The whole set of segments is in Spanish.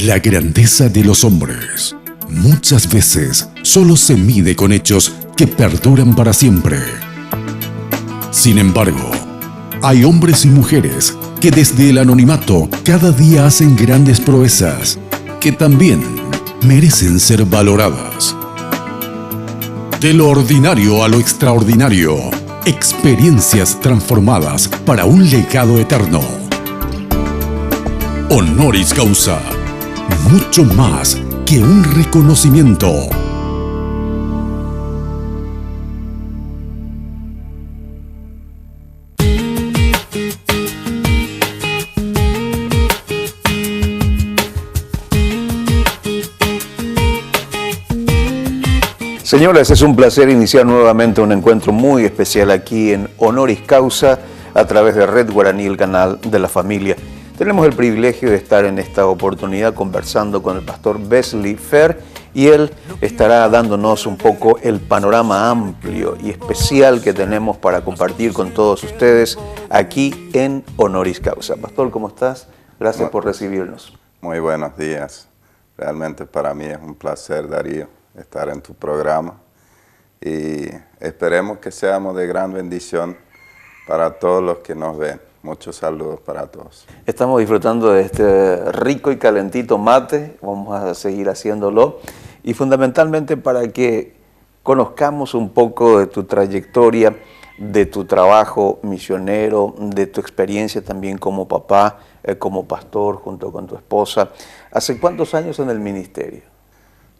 La grandeza de los hombres muchas veces solo se mide con hechos que perduran para siempre. Sin embargo, hay hombres y mujeres que desde el anonimato cada día hacen grandes proezas que también merecen ser valoradas. De lo ordinario a lo extraordinario, experiencias transformadas para un legado eterno. Honoris causa, mucho más que un reconocimiento. Señoras, es un placer iniciar nuevamente un encuentro muy especial aquí en Honoris Causa a través de Red Guaraní, el canal de la familia. Tenemos el privilegio de estar en esta oportunidad conversando con el pastor Wesley Fer y él estará dándonos un poco el panorama amplio y especial que tenemos para compartir con todos ustedes aquí en Honoris Causa. Pastor, ¿cómo estás? Gracias por recibirnos. Muy buenos días. Realmente para mí es un placer, Darío, estar en tu programa y esperemos que seamos de gran bendición para todos los que nos ven. Muchos saludos para todos. Estamos disfrutando de este rico y calentito mate, vamos a seguir haciéndolo y fundamentalmente para que conozcamos un poco de tu trayectoria, de tu trabajo misionero, de tu experiencia también como papá, como pastor junto con tu esposa. ¿Hace cuántos años en el ministerio?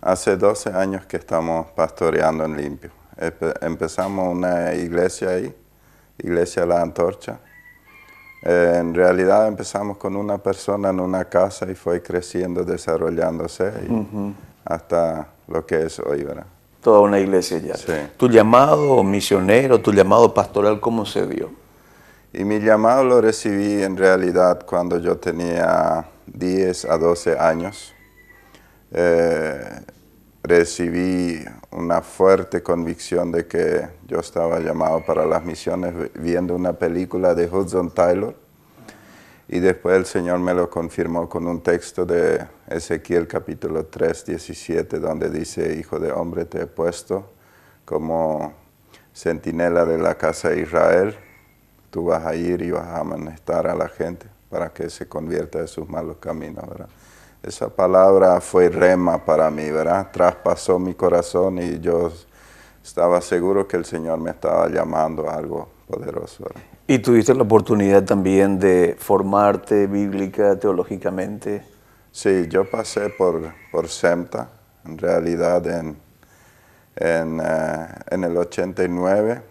Hace 12 años que estamos pastoreando en Limpio. Empezamos una iglesia ahí, Iglesia La Antorcha. En realidad empezamos con una persona en una casa y fue creciendo, desarrollándose hasta lo que es hoy, ¿verdad? Toda una iglesia ya. Sí. ¿Tu llamado misionero, tu llamado pastoral, cómo se dio? Y mi llamado lo recibí en realidad cuando yo tenía 10 a 12 años. Recibí una fuerte convicción de que yo estaba llamado para las misiones viendo una película de Hudson Taylor y después el Señor me lo confirmó con un texto de Ezequiel capítulo 3, 17 donde dice: Hijo de hombre, te he puesto como centinela de la casa de Israel, tú vas a ir y vas a amonestar a la gente para que se convierta de sus malos caminos, ¿verdad? Esa palabra fue rema para mí, ¿verdad? Traspasó mi corazón y yo estaba seguro que el Señor me estaba llamando a algo poderoso, ¿verdad? ¿Y tuviste la oportunidad también de formarte bíblica, teológicamente? Sí, yo pasé por SEMTA, en realidad en el 89,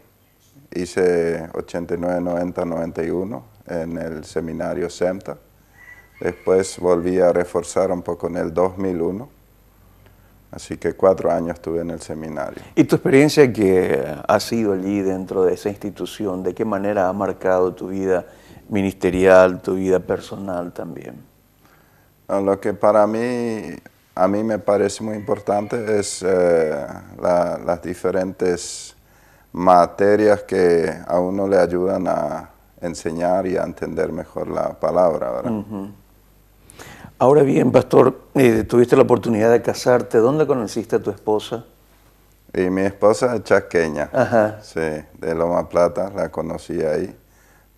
hice 89, 90, 91 en el seminario SEMTA. Después volví a reforzar un poco en el 2001, así que 4 años estuve en el seminario. ¿Y tu experiencia que ha sido allí dentro de esa institución, de qué manera ha marcado tu vida ministerial, tu vida personal también? Lo que a mí me parece muy importante es las diferentes materias que a uno le ayudan a enseñar y a entender mejor la palabra, ¿verdad? Ahora bien, pastor, tuviste la oportunidad de casarte. ¿Dónde conociste a tu esposa? Y mi esposa es chaqueña, Ajá. sí, de Loma Plata, la conocí ahí.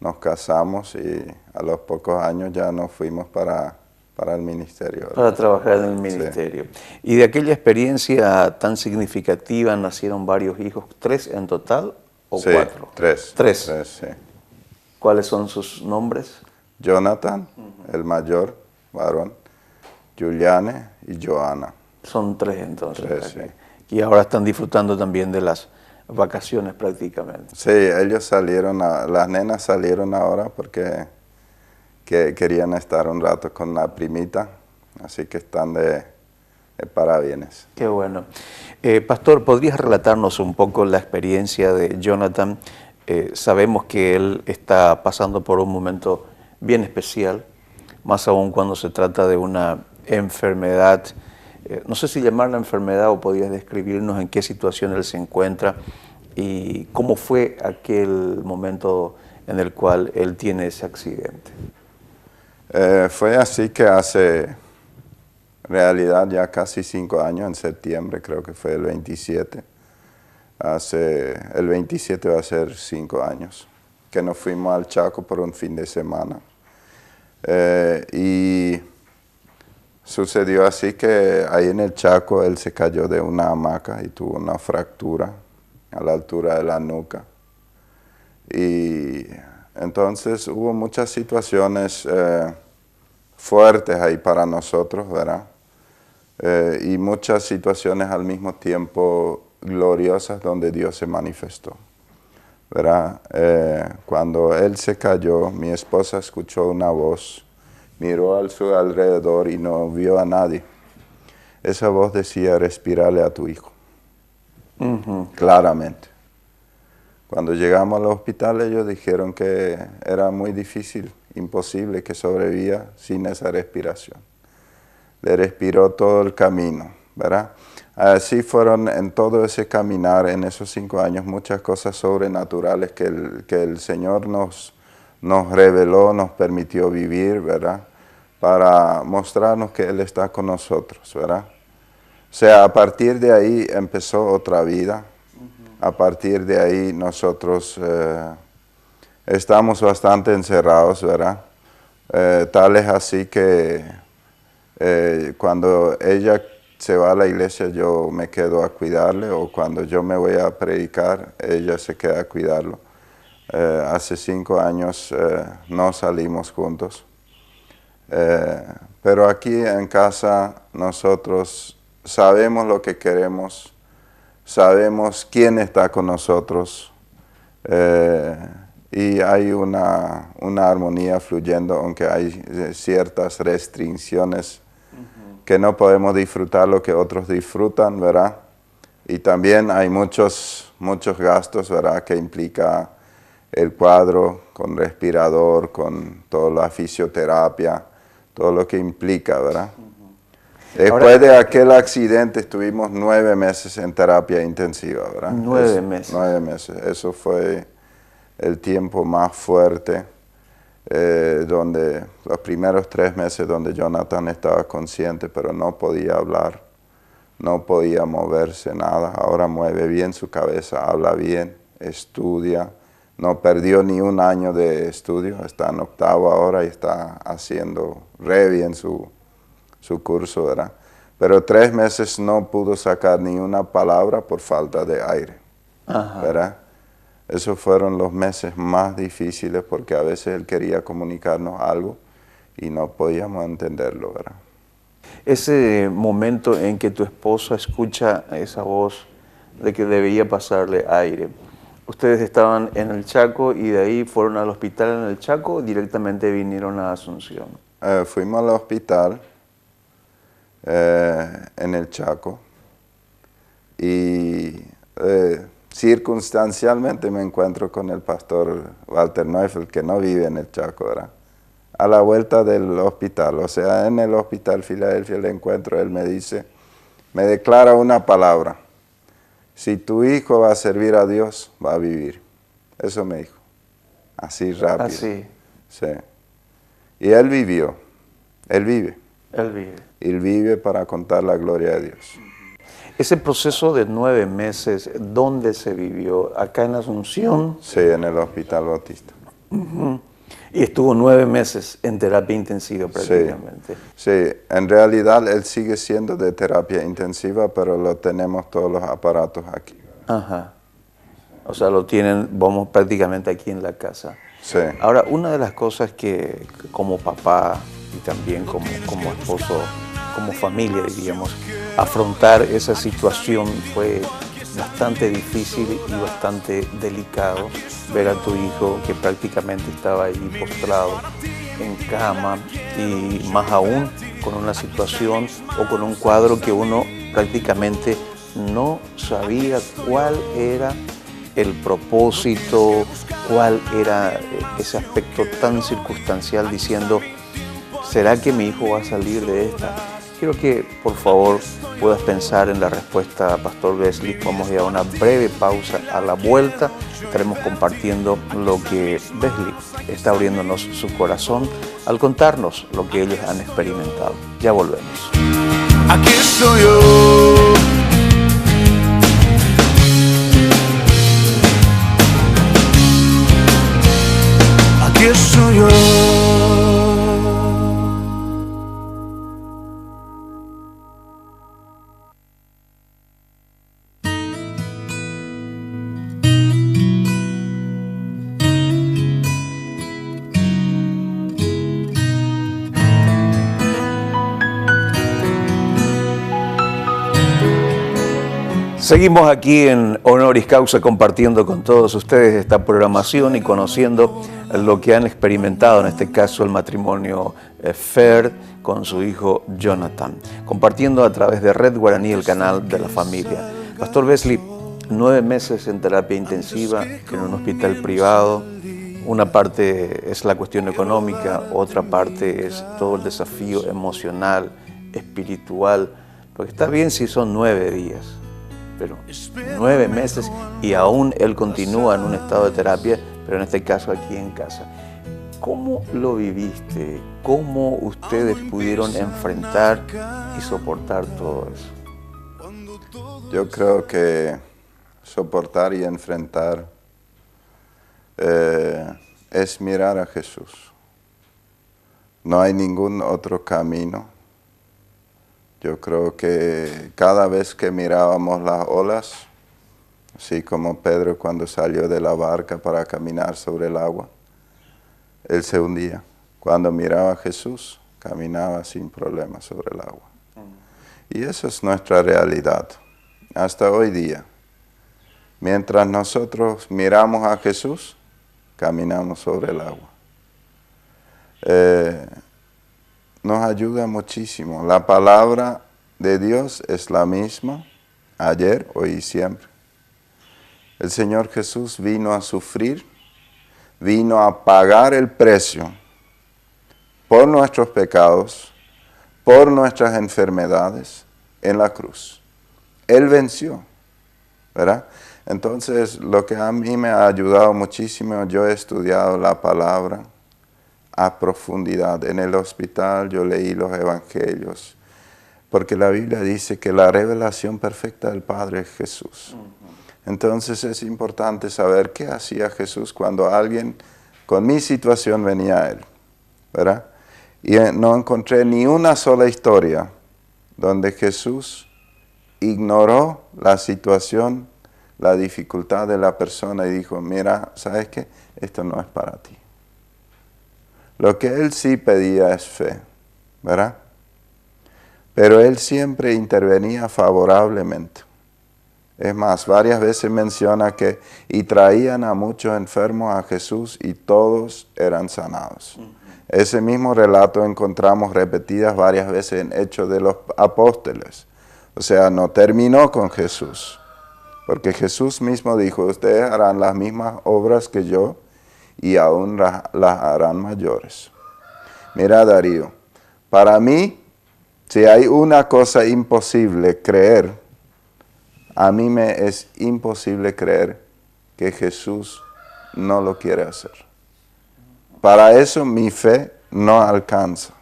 Nos casamos y a los pocos años ya nos fuimos para el ministerio, ¿verdad? Para trabajar en el ministerio. Sí. ¿Y de aquella experiencia tan significativa nacieron varios hijos? ¿3 en total o sí, 4? 3. 3. 3, sí. ¿Cuáles son sus nombres? Jonathan, el mayor, varón, Juliane y Joana. Son 3 entonces. 3, okay. sí. Y ahora están disfrutando también de las vacaciones prácticamente. Sí, ellos salieron, las nenas salieron ahora porque querían estar un rato con la primita, así que están de parabienes. Qué bueno. Pastor, ¿podrías relatarnos un poco la experiencia de Jonathan? Sabemos que él está pasando por un momento bien especial, más aún cuando se trata de una enfermedad. No sé si llamarla enfermedad o podrías describirnos en qué situación él se encuentra y cómo fue aquel momento en el cual él tiene ese accidente. Fue así que hace En realidad ya casi 5 años, en septiembre creo que fue el 27. El 27 va a ser 5 años que nos fuimos al Chaco por un fin de semana. Y sucedió así que ahí en el Chaco él se cayó de una hamaca y tuvo una fractura a la altura de la nuca. Y entonces hubo muchas situaciones fuertes ahí para nosotros, ¿verdad? Y muchas situaciones al mismo tiempo gloriosas donde Dios se manifestó, ¿verdad? Cuando él se cayó, mi esposa escuchó una voz, miró a su alrededor y no vio a nadie. Esa voz decía, respírale a tu hijo. Claramente. Cuando llegamos al hospital, ellos dijeron que era muy difícil, imposible que sobrevivía sin esa respiración. Le respiró todo el camino, ¿verdad? Así fueron en todo ese caminar, en esos 5 años, muchas cosas sobrenaturales que el Señor nos reveló, nos permitió vivir, ¿verdad? Para mostrarnos que Él está con nosotros, ¿verdad? O sea, a partir de ahí empezó otra vida. A partir de ahí nosotros estamos bastante encerrados, ¿verdad? Tal es así que cuando ella se va a la iglesia yo me quedo a cuidarle, o cuando yo me voy a predicar ella se queda a cuidarlo. Hace 5 años no salimos juntos. Pero aquí en casa nosotros sabemos lo que queremos, sabemos quién está con nosotros y hay una armonía fluyendo, aunque hay ciertas restricciones que no podemos disfrutar lo que otros disfrutan, ¿verdad? Y también hay muchos gastos, ¿verdad? Que implica el cuadro con respirador, con toda la fisioterapia, todo lo que implica, ¿verdad? Después de aquel accidente estuvimos 9 meses en terapia intensiva, ¿verdad? 9 meses. 9 meses. Eso fue el tiempo más fuerte, donde los primeros 3 meses donde Jonathan estaba consciente, pero no podía hablar, no podía moverse nada. Ahora mueve bien su cabeza, habla bien, estudia. No perdió ni un año de estudio, está en 8º ahora y está haciendo re bien su curso, ¿verdad? Pero 3 meses no pudo sacar ni una palabra por falta de aire, ¿verdad? Esos fueron los meses más difíciles porque a veces él quería comunicarnos algo y no podíamos entenderlo, ¿verdad? Ese momento en que tu esposa escucha esa voz de que debía pasarle aire, ¿ustedes estaban en el Chaco y de ahí fueron al hospital en el Chaco o directamente vinieron a Asunción? Fuimos al hospital en el Chaco y circunstancialmente me encuentro con el pastor Walter Neufeld, que no vive en el Chaco, ¿verdad? A la vuelta del hospital, o sea, en el hospital Filadelfia le encuentro, él me dice, me declara una palabra: si tu hijo va a servir a Dios, va a vivir. Eso me dijo, así rápido. Así. Sí. Y él vivió, él vive. Él vive. Él vive para contar la gloria de Dios. Ese proceso de 9 meses, ¿dónde se vivió? ¿Acá en Asunción? Sí, en el Hospital Bautista. Y estuvo 9 meses en terapia intensiva prácticamente. Sí, en realidad él sigue siendo de terapia intensiva, pero lo tenemos todos los aparatos aquí. Ajá. O sea, lo tienen, vamos, prácticamente aquí en la casa. Sí. Ahora, una de las cosas que como papá y también como esposo, como familia, diríamos, afrontar esa situación fue bastante difícil y bastante delicado. Ver a tu hijo que prácticamente estaba ahí postrado en cama y más aún con una situación o con un cuadro que uno prácticamente no sabía cuál era el propósito, cuál era ese aspecto tan circunstancial, diciendo, ¿será que mi hijo va a salir de esta? Quiero que, por favor, puedas pensar en la respuesta, Pastor Wesley. Vamos a ir a una breve pausa. A la vuelta estaremos compartiendo lo que Wesley está abriéndonos su corazón al contarnos lo que ellos han experimentado. Ya volvemos. Aquí estoy yo. Aquí estoy yo. Seguimos aquí en Honoris Causa compartiendo con todos ustedes esta programación y conociendo lo que han experimentado, en este caso el matrimonio Ferd con su hijo Jonathan, compartiendo a través de Red Guaraní, el canal de la familia. Pastor Wesley, 9 meses en terapia intensiva en un hospital privado. Una parte es la cuestión económica, otra parte es todo el desafío emocional, espiritual, porque está bien si son 9 días. Pero 9 meses y aún él continúa en un estado de terapia, pero en este caso aquí en casa. ¿Cómo lo viviste? ¿Cómo ustedes pudieron enfrentar y soportar todo eso? Yo creo que soportar y enfrentar es mirar a Jesús. No hay ningún otro camino. Yo creo que cada vez que mirábamos las olas, así como Pedro cuando salió de la barca para caminar sobre el agua, él se hundía. Cuando miraba a Jesús, caminaba sin problemas sobre el agua. Y eso es nuestra realidad, hasta hoy día. Mientras nosotros miramos a Jesús, caminamos sobre el agua. Nos ayuda muchísimo. La palabra de Dios es la misma, ayer, hoy y siempre. El Señor Jesús vino a sufrir, vino a pagar el precio por nuestros pecados, por nuestras enfermedades en la cruz. Él venció, ¿verdad? Entonces, lo que a mí me ha ayudado muchísimo, yo he estudiado la palabra a profundidad. En el hospital yo leí los evangelios, porque la Biblia dice que la revelación perfecta del Padre es Jesús. Entonces es importante saber qué hacía Jesús cuando alguien con mi situación venía a Él, ¿verdad? Y no encontré ni una sola historia donde Jesús ignoró la situación, la dificultad de la persona y dijo, mira, ¿sabes qué? Esto no es para ti. Lo que Él sí pedía es fe, ¿verdad? Pero Él siempre intervenía favorablemente. Es más, varias veces menciona que y traían a muchos enfermos a Jesús y todos eran sanados. Ese mismo relato encontramos repetidas varias veces en Hechos de los Apóstoles. O sea, no terminó con Jesús, porque Jesús mismo dijo, ustedes harán las mismas obras que yo, y aún las harán mayores. Mira, Darío, para mí, si hay una cosa imposible creer, a mí me es imposible creer que Jesús no lo quiere hacer. Para eso mi fe no alcanza.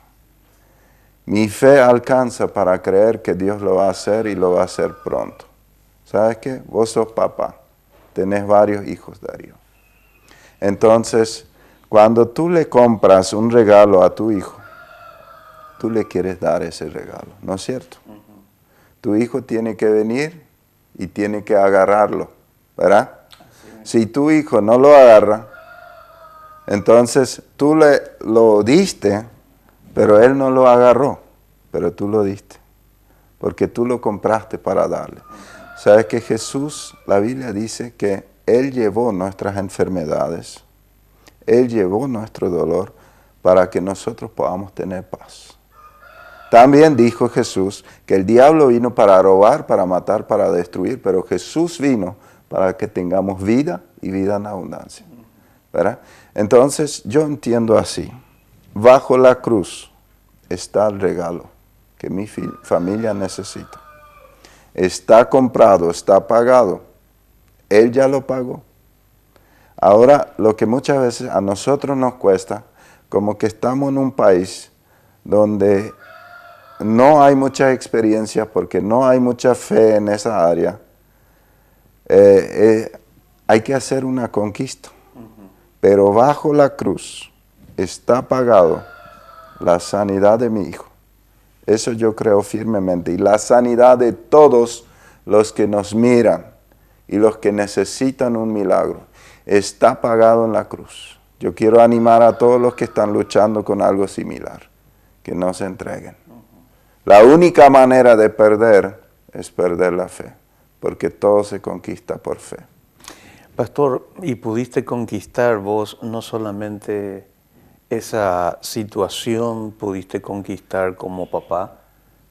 Mi fe alcanza para creer que Dios lo va a hacer y lo va a hacer pronto. ¿Sabes qué? Vos sos papá, tenés varios hijos, Darío. Entonces, cuando tú le compras un regalo a tu hijo, tú le quieres dar ese regalo, ¿no es cierto? Tu hijo tiene que venir y tiene que agarrarlo, ¿verdad? Si tu hijo no lo agarra, entonces tú lo diste, pero él no lo agarró, pero tú lo diste, porque tú lo compraste para darle. ¿Sabes que Jesús, la Biblia dice que Él llevó nuestras enfermedades, Él llevó nuestro dolor para que nosotros podamos tener paz? También dijo Jesús que el diablo vino para robar, para matar, para destruir, pero Jesús vino para que tengamos vida y vida en abundancia, ¿verdad? Entonces yo entiendo así, bajo la cruz está el regalo que mi familia necesita. Está comprado, está pagado. Él ya lo pagó. Ahora, lo que muchas veces a nosotros nos cuesta, como que estamos en un país donde no hay muchas experiencias porque no hay mucha fe en esa área. Hay que hacer una conquista. Pero bajo la cruz está pagado la sanidad de mi hijo. Eso yo creo firmemente. Y la sanidad de todos los que nos miran y los que necesitan un milagro está pagado en la cruz. Yo quiero animar a todos los que están luchando con algo similar, que no se entreguen. La única manera de perder es perder la fe, porque todo se conquista por fe. Pastor, ¿y pudiste conquistar vos no solamente esa situación, pudiste conquistar como papá,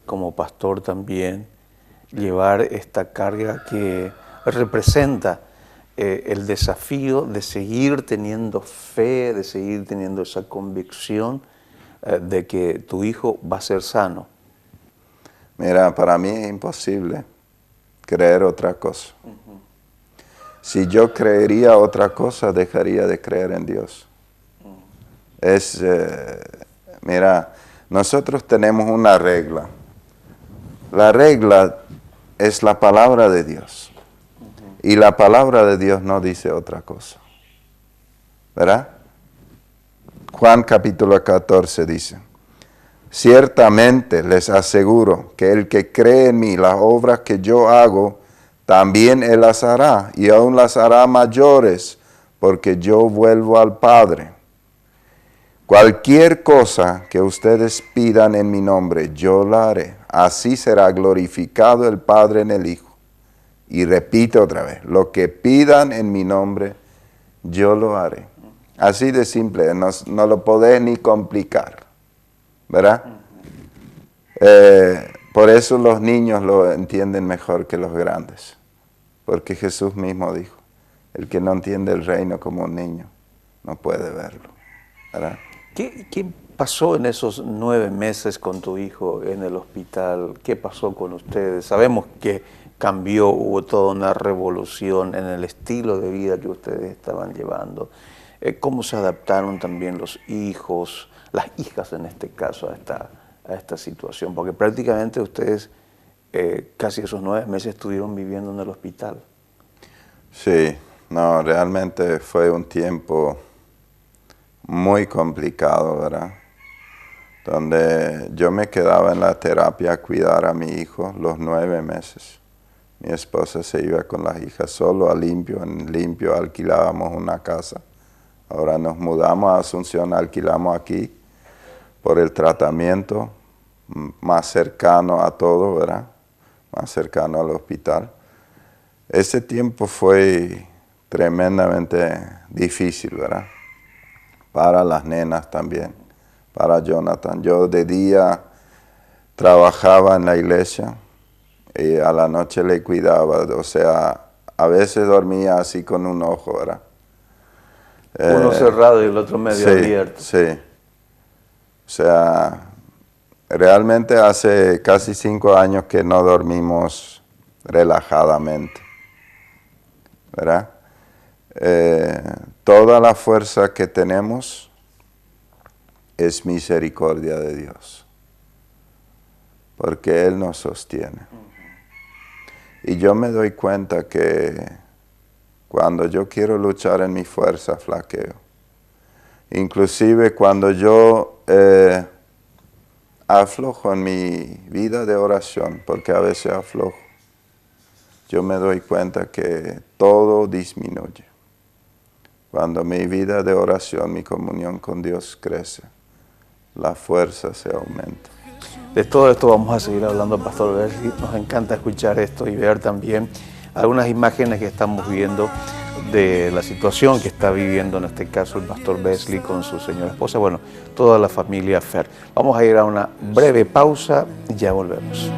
como pastor también, llevar esta carga que representa el desafío de seguir teniendo fe, de seguir teniendo esa convicción de que tu hijo va a ser sano? Mira, para mí es imposible creer otra cosa. Si yo creería otra cosa, dejaría de creer en Dios. Mira, nosotros tenemos una regla. La regla es la palabra de Dios. Y la palabra de Dios no dice otra cosa. ¿Verdad? Juan capítulo 14 dice: ciertamente les aseguro que el que cree en mí, las obras que yo hago, también él las hará, y aún las hará mayores, porque yo vuelvo al Padre. Cualquier cosa que ustedes pidan en mi nombre, yo la haré. Así será glorificado el Padre en el Hijo. Y repite otra vez: lo que pidan en mi nombre, yo lo haré. Así de simple, no lo podés ni complicar, ¿verdad? Por eso los niños lo entienden mejor que los grandes, porque Jesús mismo dijo: el que no entiende el reino como un niño, no puede verlo, ¿verdad? ¿Qué pasó en esos 9 meses con tu hijo en el hospital? ¿Qué pasó con ustedes? Sabemos que cambió, hubo toda una revolución en el estilo de vida que ustedes estaban llevando. ¿Cómo se adaptaron también los hijos, las hijas en este caso, a esta situación? Porque prácticamente ustedes casi esos 9 meses estuvieron viviendo en el hospital. Sí, no, realmente fue un tiempo muy complicado, ¿verdad? Donde yo me quedaba en la terapia a cuidar a mi hijo los 9 meses. Mi esposa se iba con las hijas solo a Limpio. En Limpio alquilábamos una casa. Ahora nos mudamos a Asunción, alquilamos aquí por el tratamiento más cercano a todo, ¿verdad? Más cercano al hospital. Ese tiempo fue tremendamente difícil, ¿verdad? Para las nenas también, para Jonathan. Yo de día trabajaba en la iglesia y a la noche le cuidaba, o sea, a veces dormía así con un ojo, ¿verdad? Uno cerrado y el otro medio abierto. Sí, o sea, realmente hace casi 5 años que no dormimos relajadamente, ¿verdad? Toda la fuerza que tenemos es misericordia de Dios, porque Él nos sostiene. Y yo me doy cuenta que cuando yo quiero luchar en mi fuerza, flaqueo. Inclusive cuando yo aflojo en mi vida de oración, porque a veces aflojo, yo me doy cuenta que todo disminuye. Cuando mi vida de oración, mi comunión con Dios crece, la fuerza se aumenta. De todo esto vamos a seguir hablando, Pastor Besley. Nos encanta escuchar esto y ver también algunas imágenes que estamos viendo de la situación que está viviendo en este caso el Pastor Besley con su señora esposa, bueno, toda la familia Fer. Vamos a ir a una breve pausa y ya volvemos.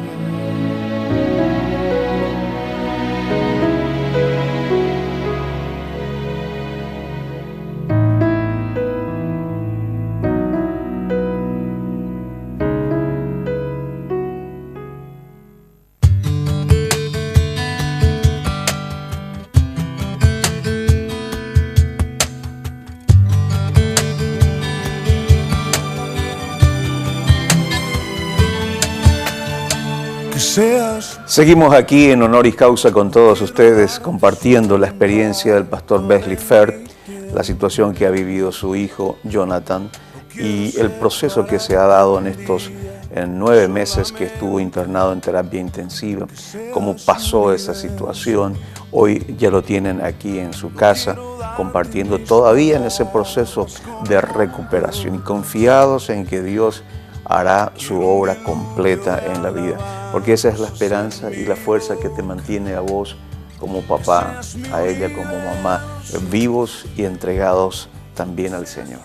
que seas. Seguimos aquí en Honoris Causa con todos ustedes, compartiendo la experiencia del pastor Wesley Fair, la situación que ha vivido su hijo Jonathan y el proceso que se ha dado en estos 9 meses que estuvo internado en terapia intensiva, cómo pasó esa situación. Hoy ya lo tienen aquí en su casa, compartiendo todavía en ese proceso de recuperación y confiados en que Dios hará su obra completa en la vida, porque esa es la esperanza y la fuerza que te mantiene a vos como papá, a ella como mamá, vivos y entregados también al Señor.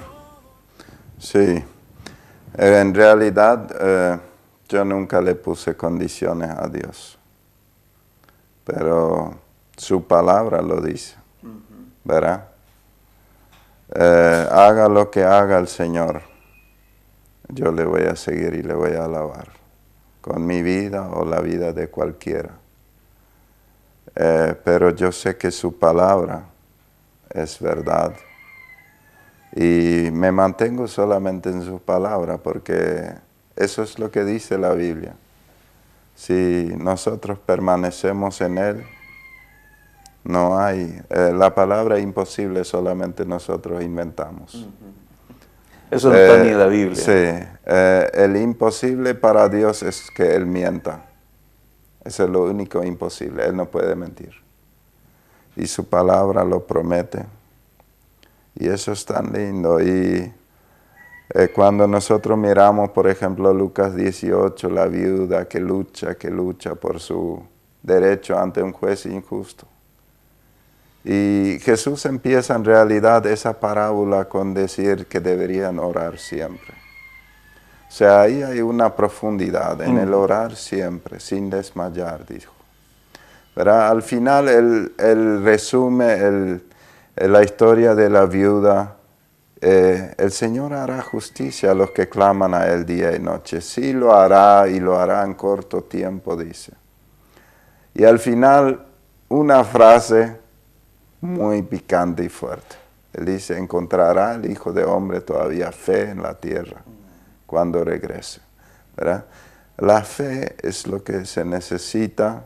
Sí, en realidad yo nunca le puse condiciones a Dios, pero su palabra lo dice, ¿verdad? Haga lo que haga el Señor, yo le voy a seguir y le voy a alabar, con mi vida o la vida de cualquiera. Pero yo sé que su palabra es verdad y me mantengo solamente en su palabra porque eso es lo que dice la Biblia. Si nosotros permanecemos en Él, no hay, la palabra imposible solamente nosotros inventamos. Eso no está ni en la Biblia. Sí, el imposible para Dios es que Él mienta. Eso es lo único imposible, Él no puede mentir. Y su palabra lo promete. Y eso es tan lindo. Y cuando nosotros miramos, por ejemplo, Lucas 18, la viuda que lucha por su derecho ante un juez injusto. Y Jesús empieza en realidad esa parábola con decir que deberían orar siempre. O sea, ahí hay una profundidad en el orar siempre, sin desmayar, dijo. ¿Verdad? Al final él resume la historia de la viuda. El Señor hará justicia a los que claman a Él día y noche. Sí lo hará y lo hará en corto tiempo, dice. Y al final, una frase muy picante y fuerte. Él dice, encontrará el Hijo de Hombre todavía fe en la tierra cuando regrese, ¿verdad? La fe es lo que se necesita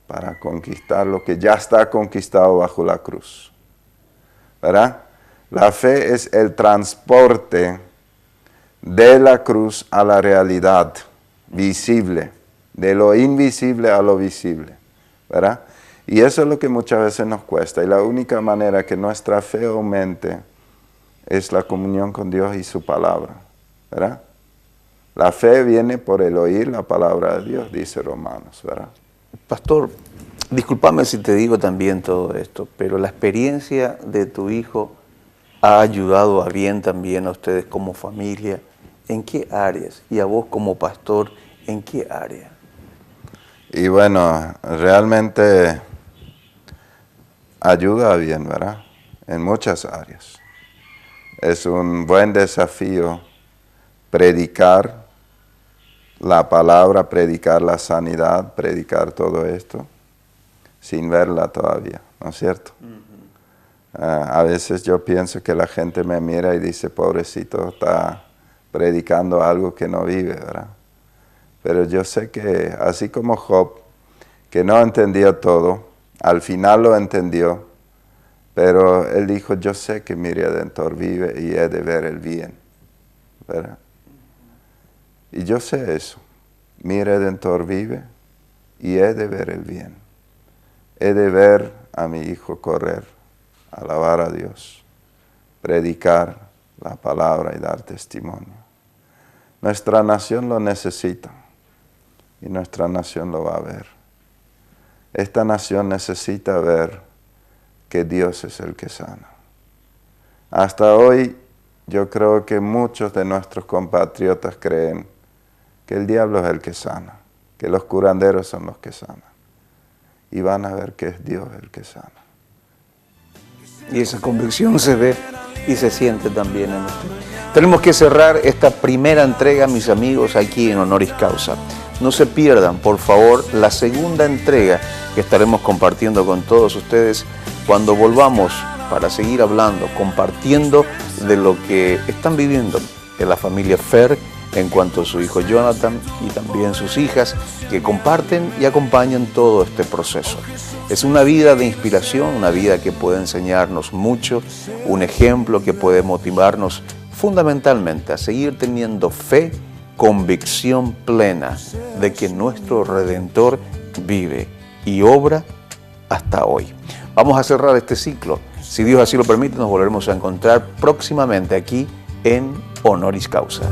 para conquistar lo que ya está conquistado bajo la cruz, ¿verdad? La fe es el transporte de la cruz a la realidad visible, de lo invisible a lo visible, ¿verdad? Y eso es lo que muchas veces nos cuesta. Y la única manera que nuestra fe aumente es la comunión con Dios y su palabra, ¿verdad? La fe viene por el oír la palabra de Dios, dice Romanos, ¿verdad? Pastor, discúlpame si te digo también todo esto, pero la experiencia de tu hijo ha ayudado a bien también a ustedes como familia. ¿En qué áreas? Y a vos como pastor, ¿en qué área? Y bueno, realmente ayuda bien, ¿verdad? En muchas áreas. Es un buen desafío predicar la palabra, predicar la sanidad, predicar todo esto, sin verla todavía, ¿no es cierto? A veces yo pienso que la gente me mira y dice, pobrecito, está predicando algo que no vive, ¿verdad? Pero yo sé que, así como Job, que no entendió todo, al final lo entendió, pero él dijo, yo sé que mi Redentor vive y he de ver el bien, ¿verdad? Y yo sé eso, mi Redentor vive y he de ver el bien. He de ver a mi hijo correr, alabar a Dios, predicar la palabra y dar testimonio. Nuestra nación lo necesita y nuestra nación lo va a ver. Esta nación necesita ver que Dios es el que sana. Hasta hoy yo creo que muchos de nuestros compatriotas creen que el diablo es el que sana, que los curanderos son los que sanan. Y van a ver que es Dios el que sana. Y esa convicción se ve y se siente también en usted. Tenemos que cerrar esta primera entrega, mis amigos, aquí en Honoris Causa. No se pierdan, por favor, la segunda entrega que estaremos compartiendo con todos ustedes cuando volvamos para seguir hablando, compartiendo de lo que están viviendo en la familia Fer en cuanto a su hijo Jonathan y también sus hijas, que comparten y acompañan todo este proceso. Es una vida de inspiración, una vida que puede enseñarnos mucho, un ejemplo que puede motivarnos fundamentalmente a seguir teniendo fe, convicción plena de que nuestro Redentor vive y obra hasta hoy. Vamos a cerrar este ciclo. Si Dios así lo permite, nos volveremos a encontrar próximamente aquí en Honoris Causa.